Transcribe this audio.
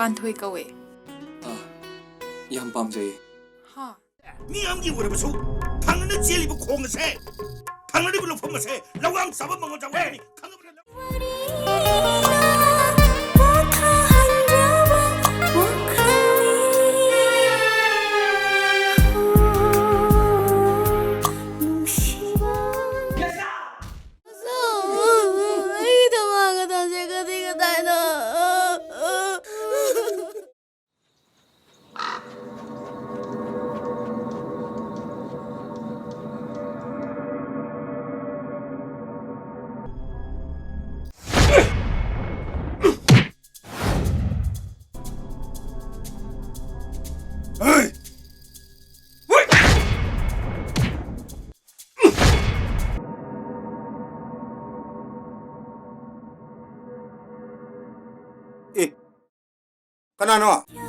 Panthoi kawe. Yam pamjay. Ha. 미암기 오래부터 당근의 젤리부 공세 당근이 불러 품어세 라왕 사바 먹어 자와니 Kanano?